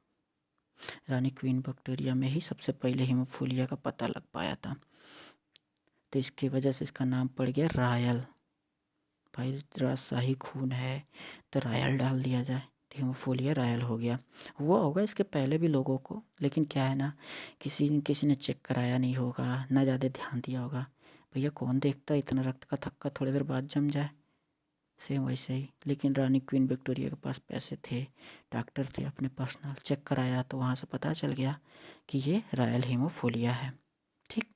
रानी क्वीन विक्टोरिया में ही सबसे पहले हीमोफीलिया का पता लग पाया था, तो इसकी वजह से इसका नाम पड़ गया रॉयल। भाई राजशाही खून है तो रॉयल डाल दिया जाए, तो हीमोफीलिया रॉयल हो गया। हुआ होगा इसके पहले भी लोगों को, लेकिन क्या है ना, किसी ने चेक कराया नहीं होगा, ना ज़्यादा ध्यान दिया होगा। भैया कौन देखता है इतना रक्त का थक्का थोड़ी देर बाद जम जाए। सेम वैसे ही, लेकिन रानी क्वीन विक्टोरिया के पास पैसे थे, डॉक्टर थे अपने पर्सनल, चेक कराया तो वहाँ से पता चल गया कि ये रॉयल हीमोफीलिया है। ठीक,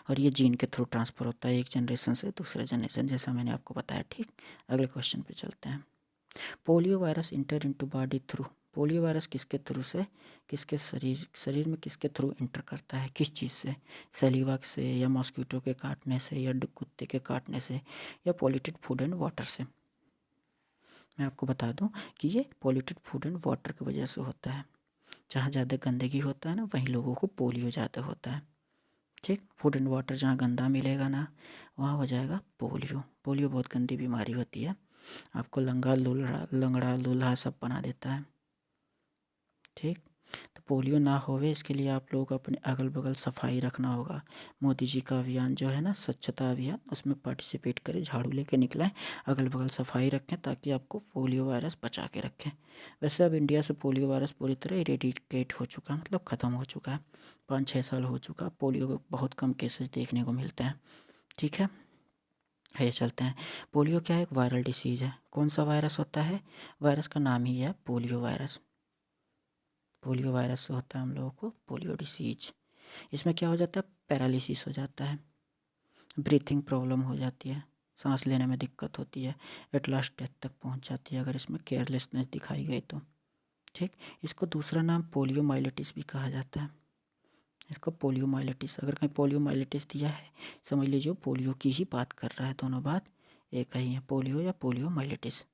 और ये जीन के थ्रू ट्रांसफ़र होता है एक जनरेशन से दूसरे जनरेशन, जैसा मैंने आपको बताया। ठीक, अगले क्वेश्चन पे चलते हैं। Polio virus enter into body through. Polio virus किसके थ्रू से, किसके शरीर में किसके थ्रू इंटर करता है, किस चीज़ से, सलीवा से या मॉस्किटो के काटने से या कुत्ते के काटने से या पॉल्यूटेड फूड एंड वाटर से। मैं आपको बता दूं कि ये पॉल्यूटेड फूड एंड वाटर की वजह से होता है। जहाँ ज़्यादा गंदगी होता है ना, वहीं लोगों को पोलियो ज़्यादा होता है। ठीक, फूड एंड वाटर जहाँ गंदा मिलेगा ना, वहाँ हो जाएगा पोलियो। पोलियो बहुत गंदी बीमारी होती है, आपको लंगड़ा लूल्हा सब बना देता है। ठीक, तो पोलियो ना होवे इसके लिए आप लोग अपने अगल बगल सफाई रखना होगा। मोदी जी का अभियान जो है ना, स्वच्छता अभियान, उसमें पार्टिसिपेट करें, झाड़ू लेके निकलें, अगल बगल सफाई रखें, ताकि आपको पोलियो वायरस बचा के रखें। वैसे अब इंडिया से पोलियो वायरस पूरी तरह इरेडिकेट हो चुका है, मतलब ख़त्म हो चुका है। 5-6 साल हो चुका, पोलियो के बहुत कम केसेस देखने को मिलते हैं। ठीक है, आइए चलते हैं। पोलियो क्या है, एक वायरल डिसीज़ है। कौन सा वायरस होता है, वायरस का नाम ही है पोलियो वायरस। पोलियो वायरस से होता है हम लोगों को पोलियो डिसीज। इसमें क्या हो जाता है, पैरालिसिस हो जाता है, ब्रीथिंग प्रॉब्लम हो जाती है, सांस लेने में दिक्कत होती है, एट लास्ट डेथ तक पहुंच जाती है अगर इसमें केयरलेसनेस दिखाई गई तो। ठीक, इसको दूसरा नाम पोलियोमाइलिटिस भी कहा जाता है। इसको पोलियोमाइलिटिस, अगर कहीं पोलियोमाइलिटिस दिया है, समझ लीजिए पोलियो की ही बात कर रहा है, दोनों बात एक ही है, पोलियो या पोलियोमाइलिटिस।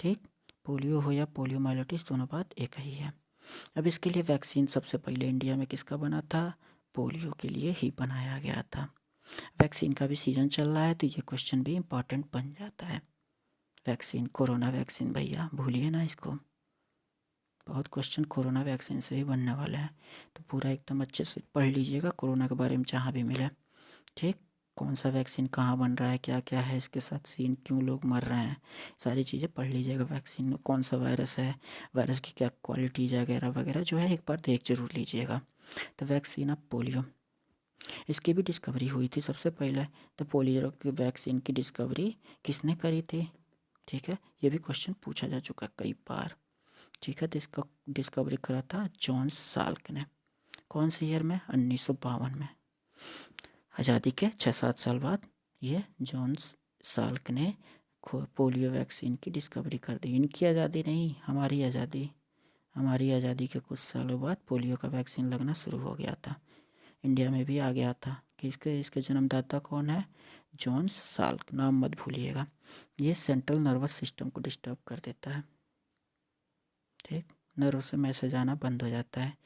ठीक, पोलियो हो या पोलियोमाइलिटिस, दोनों बात एक ही है। अब इसके लिए वैक्सीन सबसे पहले इंडिया में किसका बना था, पोलियो के लिए ही बनाया गया था। वैक्सीन का भी सीजन चल रहा है, तो ये क्वेश्चन भी इम्पॉर्टेंट बन जाता है। वैक्सीन, कोरोना वैक्सीन, भैया भूलिए ना इसको, बहुत क्वेश्चन कोरोना वैक्सीन से ही बनने वाले हैं, तो पूरा एकदम अच्छे से पढ़ लीजिएगा कोरोना के बारे में जहाँ भी मिले। ठीक, कौन सा वैक्सीन कहाँ बन रहा है, क्या क्या है इसके साथ सीन, क्यों लोग मर रहे हैं, सारी चीज़ें पढ़ लीजिएगा। वैक्सीन में कौन सा वायरस है, वायरस की क्या क्वालिटीज वगैरह वगैरह जो है, एक बार देख जरूर लीजिएगा। तो वैक्सीन ऑफ पोलियो, इसकी भी डिस्कवरी हुई थी सबसे पहले। तो पोलियो की वैक्सीन की डिस्कवरी किसने करी थी। ठीक है, ये भी क्वेश्चन पूछा जा चुका कई बार। ठीक है, तो इसका डिस्कवरी करा था जॉन साल्क ने। कौन सी ईयर में, 1952 में। आज़ादी के 6-7 साल बाद ये जॉन साल्क ने पोलियो वैक्सीन की डिस्कवरी कर दी। इनकी आज़ादी नहीं, हमारी आज़ादी। हमारी आज़ादी के कुछ सालों बाद पोलियो का वैक्सीन लगना शुरू हो गया था, इंडिया में भी आ गया था। कि इसके जन्मदाता कौन है, जॉन साल्क, नाम मत भूलिएगा। ये सेंट्रल नर्वस सिस्टम को डिस्टर्ब कर देता है। ठीक, नर्व से मैसेज आना बंद हो जाता है,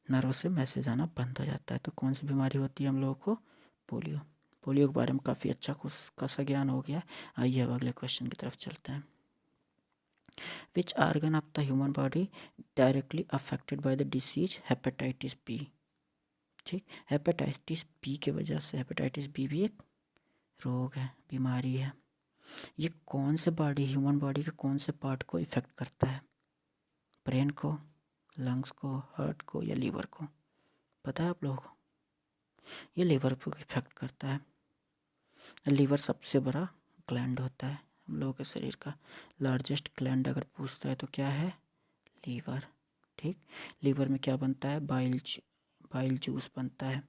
नर्व से मैसेज आना बंद हो जाता है। तो कौन सी बीमारी होती है हम लोगों को, पोलियो। पोलियो के बारे में काफ़ी अच्छा कुछ खासा ज्ञान हो गया। आइए अब अगले क्वेश्चन की तरफ चलते हैं। Which organ of the human body directly affected by the disease hepatitis B. ठीक, हेपेटाइटिस बी के वजह से, हेपेटाइटिस बी भी एक रोग है, बीमारी है। ये कौन से बॉडी, ह्यूमन बॉडी के कौन से पार्ट को इफेक्ट करता है, ब्रेन को, लंग्स को, हार्ट को या लीवर को, पता है आप लोगों को। ये लीवर को इफेक्ट करता है। लीवर सबसे बड़ा ग्लैंड होता है हम लोगों के शरीर का, लार्जेस्ट ग्लैंड अगर पूछता है तो क्या है, लीवर। ठीक, लीवर में क्या बनता है, बाइल जूस बनता है।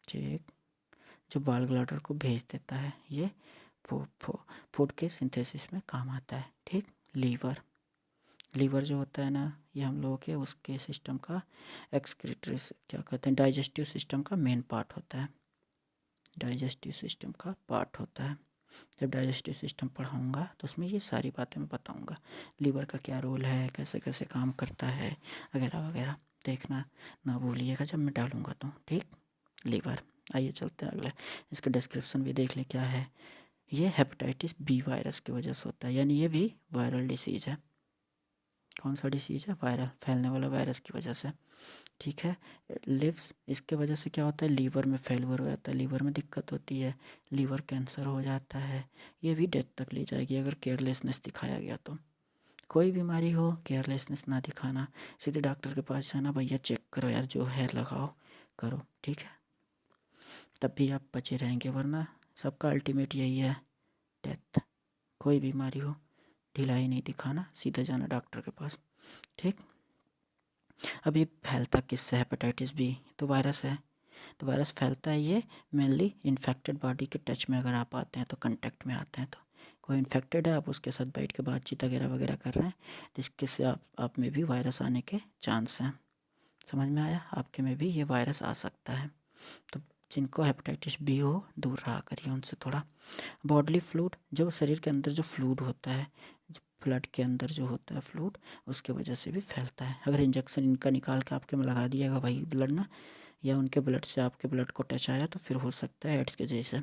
ठीक, जो बाल ब्लैडर को भेज देता है, ये फूड के सिंथेसिस में काम आता है। ठीक, लीवर जो होता है ना, ये हम लोगों के उसके सिस्टम का एक्सक्रीटरी, क्या कहते हैं, डाइजेस्टिव सिस्टम का मेन पार्ट होता है, डाइजेस्टिव सिस्टम का पार्ट होता है। जब डाइजेस्टिव सिस्टम पढ़ाऊँगा तो उसमें ये सारी बातें मैं बताऊँगा, लीवर का क्या रोल है, कैसे कैसे काम करता है वगैरह वगैरह, देखना ना भूलिएगा जब मैं डालूँगा तो। ठीक, लीवर, आइए चलते हैं अगले, इसका डिस्क्रिप्शन भी देख लें क्या है। ये हेपेटाइटिस बी वायरस की वजह से होता है, यानी ये भी वायरल डिसीज़ है। कौन सा डिसीज़ है? वायरल, फैलने वाला वायरस की वजह से। ठीक है। लिव्स, इसके वजह से क्या होता है? लीवर में फेलियर हो जाता है, लीवर में दिक्कत होती है, लीवर कैंसर हो जाता है। ये भी डेथ तक ले जाएगी अगर केयरलेसनेस दिखाया गया तो। कोई बीमारी हो, केयरलेसनेस ना दिखाना, सीधे डॉक्टर के पास जाना, भैया चेक करो यार, जो है लगाओ करो, ठीक है, तब भी आप बचे रहेंगे, वरना सबका अल्टीमेट यही है, डेथ। कोई बीमारी हो, ढिलाई नहीं दिखाना, सीधे जाना डॉक्टर के पास, ठीक। अब ये फैलता किससे? हेपेटाइटिस बी तो वायरस है, तो वायरस फैलता है ये मेनली इन्फेक्टेड बॉडी के टच में अगर आप आते हैं तो, कांटेक्ट में आते हैं तो। कोई इन्फेक्टेड है, आप उसके साथ बैठ के बातचीत वगैरह वगैरह कर रहे हैं, तो इसके आप में भी वायरस आने के चांस हैं। समझ में आया? आपके में भी ये वायरस आ सकता है। तो जिनको हेपेटाइटिस बी हो, दूर रहा करिए उनसे थोड़ा। बॉडली फ्लूइड, जो शरीर के अंदर जो फ्लूइड होता है, ब्लड के अंदर जो होता है फ्लूइड, उसके वजह से भी फैलता है। अगर इंजेक्शन इनका निकाल के आपके में लगा दिएगा वही ब्लड ना, या उनके ब्लड से आपके ब्लड को टच आया, तो फिर हो सकता है एड्स के जैसे,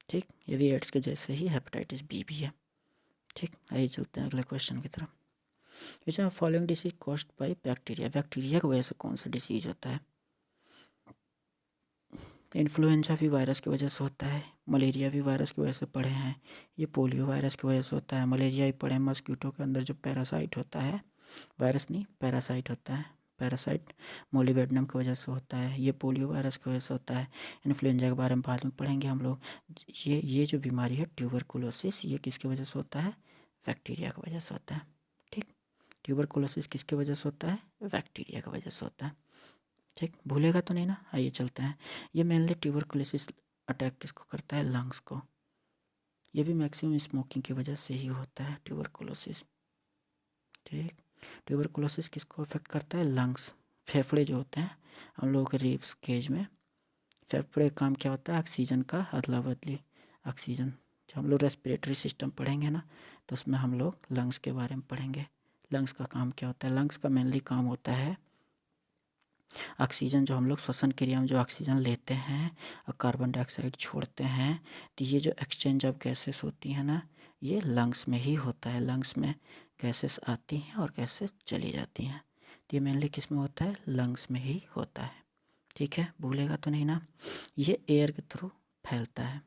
ठीक। ये भी एड्स के जैसे ही हेपेटाइटिस बी भी है, ठीक। आइए चलते हैं अगले क्वेश्चन की तरफ। Which are following disease caused by bacteria? Bacteria की वजह से कौन सा डिसीज होता है? इन्फ्लुएंजा भी वायरस की वजह से होता है, मलेरिया भी वायरस की वजह से पढ़े हैं, ये पोलियो वायरस की वजह से होता है, मलेरिया भी पढ़े हैं, मस्कीटो के अंदर जो पैरासाइट होता है, वायरस नहीं पैरासाइट होता है, पैरासाइट मोलिबेडनम की वजह से होता है, ये पोलियो वायरस की वजह से होता है। इन्फ्लुएंजा के बारे में बाद में पढ़ेंगे हम लोग। ये जो बीमारी है ट्यूबरकुलोसिस, ये किसकी वजह से होता है? बैक्टीरिया की वजह से होता है, ठीक। ट्यूबरकुलोसिस किसकी वजह से होता है? बैक्टीरिया की वजह से होता है, ठीक। भूलेगा तो नहीं ना? आइए चलते हैं। ये मेनली ट्यूबरकुलोसिस अटैक किसको करता है? लंग्स को। ये भी मैक्सिमम स्मोकिंग की वजह से ही होता है ट्यूबरकुलोसिस, ठीक। ट्यूबरकुलोसिस किसको अफेक्ट करता है? लंग्स, फेफड़े जो होते हैं हम लोगों के रिब्स केज में, फेफड़े का काम क्या होता है? ऑक्सीजन का अदला बदली, ऑक्सीजन। जब हम लोग रेस्पिरेटरी सिस्टम पढ़ेंगे ना, तो उसमें हम लोग लंग्स के बारे में पढ़ेंगे। लंग्स का काम क्या होता है? लंग्स का मेनली काम होता है ऑक्सीजन, जो हम लोग श्वसन क्रिया में जो ऑक्सीजन लेते हैं और कार्बन डाइऑक्साइड छोड़ते हैं, तो ये जो एक्सचेंज ऑफ गैसेस होती हैं ना, ये लंग्स में ही होता है। लंग्स में गैसेस आती हैं और गैसेस चली जाती हैं, तो ये मेनली किस में होता है? लंग्स में ही होता है, ठीक है। भूलेगा तो नहीं ना? ये एयर के थ्रू फैलता है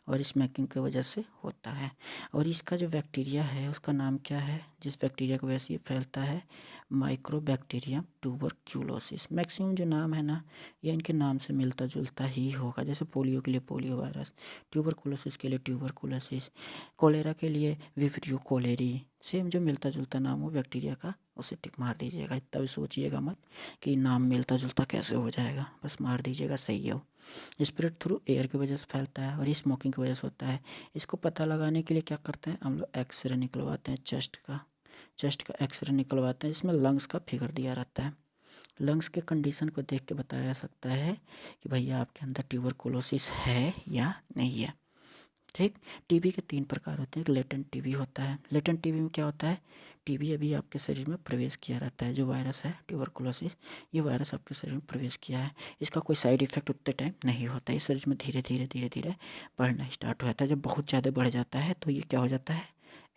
और स्मोकिंग की वजह से होता है। और इसका जो बैक्टीरिया है उसका नाम क्या है, जिस बैक्टीरिया की वजह से ये फैलता है? Mycobacterium tuberculosis. मैक्सिमम जो नाम है ना, ये इनके नाम से मिलता जुलता ही होगा। जैसे पोलियो के लिए पोलियो वायरस, ट्यूबरकुलोसिस के लिए ट्यूबरकुलोसिस, कोलेरा के लिए विब्रियो कोलेरी, सेम जो मिलता जुलता नाम हो बैक्टीरिया का, उसे टिक मार दीजिएगा। इतना भी सोचिएगा मत कि नाम मिलता जुलता कैसे हो जाएगा, बस मार दीजिएगा, सही है। स्प्रेड थ्रू एयर की वजह से फैलता है और ये स्मोकिंग की वजह से होता है। इसको पता लगाने के लिए क्या करते हैं हम लोग? एक्सरे निकलवाते हैं, चेस्ट का एक्सरे निकलवाते हैं, इसमें लंग्स का फिगर दिया रहता है। लंग्स के कंडीशन को देख के बताया जा सकता है कि भैया आपके अंदर ट्यूबरकुलोसिस है या नहीं है, ठीक। टीबी के 3 प्रकार होते हैं। एक लेटेंट टीबी होता है। लेटेंट टीबी में क्या होता है? टीबी अभी आपके शरीर में प्रवेश किया रहता है। जो वायरस है ट्यूबरकुलोसिस, ये वायरस आपके शरीर में प्रवेश किया है, इसका कोई साइड इफेक्ट उतने टाइम नहीं होता है। ये शरीर में धीरे धीरे धीरे धीरे बढ़ना स्टार्ट हो जाता है। जब बहुत ज़्यादा बढ़ जाता है तो ये क्या हो जाता है?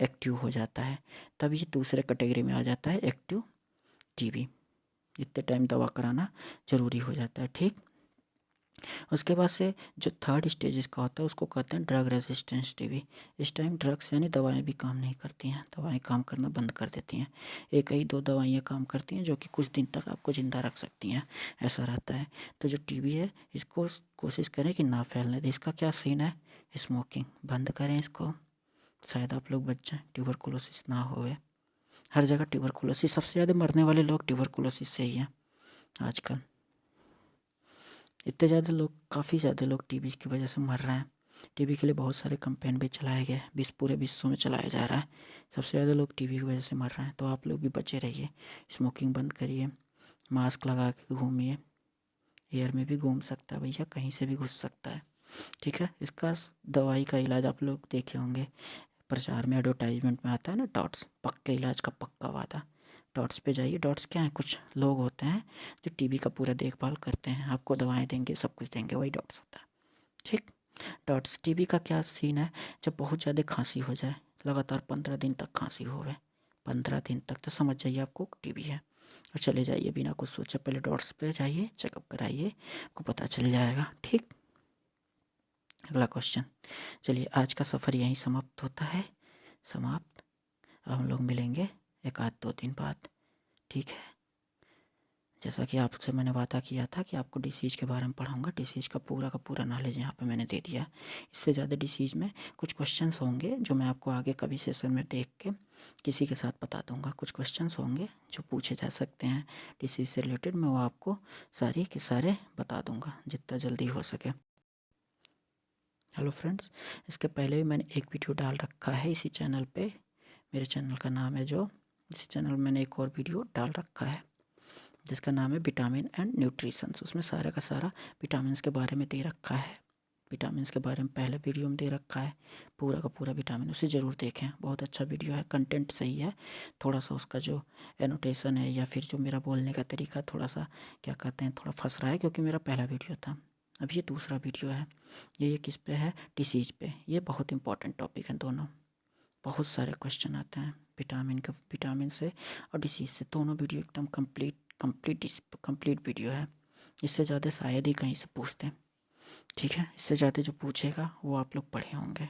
एक्टिव हो जाता है, तब ये दूसरे कैटेगरी में आ जाता है, एक्टिव टीबी। इतने टाइम दवा कराना ज़रूरी हो जाता है, ठीक। उसके बाद से जो थर्ड स्टेज इसका होता है उसको कहते हैं ड्रग रेजिस्टेंस टीबी। इस टाइम ड्रग्स यानी दवाएं भी काम नहीं करती हैं, दवाएं काम करना बंद कर देती हैं। एक ही 2 दवाइयाँ काम करती हैं जो कि कुछ दिन तक आपको ज़िंदा रख सकती हैं, ऐसा रहता है। तो जो टीबी है इसको कोशिश करें कि ना फैलने दें। इसका क्या सीन है? स्मोकिंग बंद करें इसको, शायद आप लोग बच जाएँ, ट्यूबरकुलोसिस ना होए। हर जगह ट्यूबरकुलोसिस, सबसे ज़्यादा मरने वाले लोग ट्यूबरकुलोसिस से ही हैं आजकल। इतने ज़्यादा लोग, काफ़ी ज़्यादा लोग टीबी की वजह से मर रहे हैं। टीबी के लिए बहुत सारे कैंपेन भी चलाए गए, पूरे विश्व में चलाया जा रहा है। सबसे ज़्यादा लोग टीबी की वजह से मर रहे हैं, तो आप लोग भी बचे रहिए, स्मोकिंग बंद करिए, मास्क लगा के घूमिए। एयर में भी घूम सकता है भैया, कहीं से भी घुस सकता है, ठीक है। इसका दवाई का इलाज आप लोग देखे होंगे, प्रचार में एडवर्टाइजमेंट में आता है ना, डॉट्स, पक्के इलाज का पक्का वादा। डॉट्स पे जाइए। डॉट्स क्या है, कुछ लोग होते हैं जो टीबी का पूरा देखभाल करते हैं, आपको दवाएं देंगे, सब कुछ देंगे, वही डॉट्स होता है। ठीक। डॉट्स टीबी का क्या सीन है, जब बहुत ज़्यादा खांसी हो जाए, लगातार 15 दिन तक खांसी हो गए, 15 दिन तक, तो समझ जाइए आपको टीबी है, और चले जाइए बिना कुछ सोचे, पहले डॉट्स पे जाइए, चेकअप कराइए, आपको पता चल जाएगा। ठीक। अगला क्वेश्चन। चलिए आज का सफ़र यहीं समाप्त होता है, समाप्त। अब हम लोग मिलेंगे एक आध 2 दिन बाद। ठीक है। जैसा कि आपसे मैंने वादा किया था कि आपको डिसीज़ के बारे में पढ़ाऊंगा, डिसीज़ का पूरा नॉलेज यहाँ पे मैंने दे दिया। इससे ज़्यादा डिसीज़ में कुछ क्वेश्चंस होंगे जो मैं आपको आगे कभी सेशन में देख के किसी के साथ बता दूंगा। कुछ क्वेश्चंस होंगे जो पूछे जा सकते हैं डिसीज़ से रिलेटेड, मैं वो आपको सारे के सारे बता दूंगा जितना जल्दी हो सके। हेलो फ्रेंड्स, इसके पहले भी मैंने एक वीडियो डाल रखा है इसी चैनल पे, मेरे चैनल का नाम है जो, इसी चैनल में मैंने एक और वीडियो डाल रखा है जिसका नाम है विटामिन एंड न्यूट्रिशंस। उसमें सारा का सारा विटामिन्स के बारे में दे रखा है, विटामिन्स के बारे में पहले वीडियो में दे रखा है, पूरा का पूरा विटामिन, उसे ज़रूर देखें, बहुत अच्छा वीडियो है, कंटेंट सही है। थोड़ा सा उसका जो एनोटेशन है या फिर जो मेरा बोलने का तरीका थोड़ा सा क्या कहते हैं, थोड़ा फंस रहा है क्योंकि मेरा पहला वीडियो था, अब ये दूसरा वीडियो है। ये किस पे है, डिसीज पे। ये बहुत इंपॉर्टेंट टॉपिक है दोनों, बहुत सारे क्वेश्चन आते हैं विटामिन से और डिसीज से, दोनों वीडियो एकदम कंप्लीट वीडियो है। इससे ज़्यादा शायद ही कहीं से पूछते हैं। ठीक है, इससे ज़्यादा जो पूछेगा वो आप लोग पढ़े होंगे,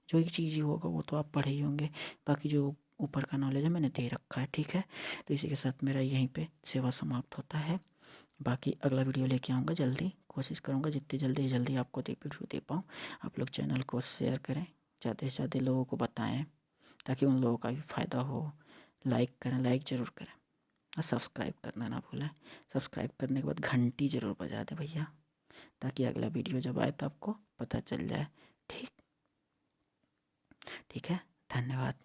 जो एक चीज़ ही होगा वो तो आप पढ़े ही होंगे, बाकी जो ऊपर का नॉलेज है मैंने दे रखा है। ठीक है, तो इसी के साथ मेरा यहीं पे सेवा समाप्त होता है। बाकी अगला वीडियो लेके आऊँगा जल्दी, कोशिश करूँगा जितनी जल्दी आपको वीडियो दे पाऊँ। आप लोग चैनल को शेयर करें, ज़्यादा से ज़्यादा लोगों को बताएं ताकि उन लोगों का भी फ़ायदा हो। लाइक करें, लाइक ज़रूर करें, और सब्सक्राइब करना ना भूलें। सब्सक्राइब करने के बाद घंटी ज़रूर बजा दें भैया, ताकि अगला वीडियो जब आए तो आपको पता चल जाए। ठीक, ठीक है, धन्यवाद।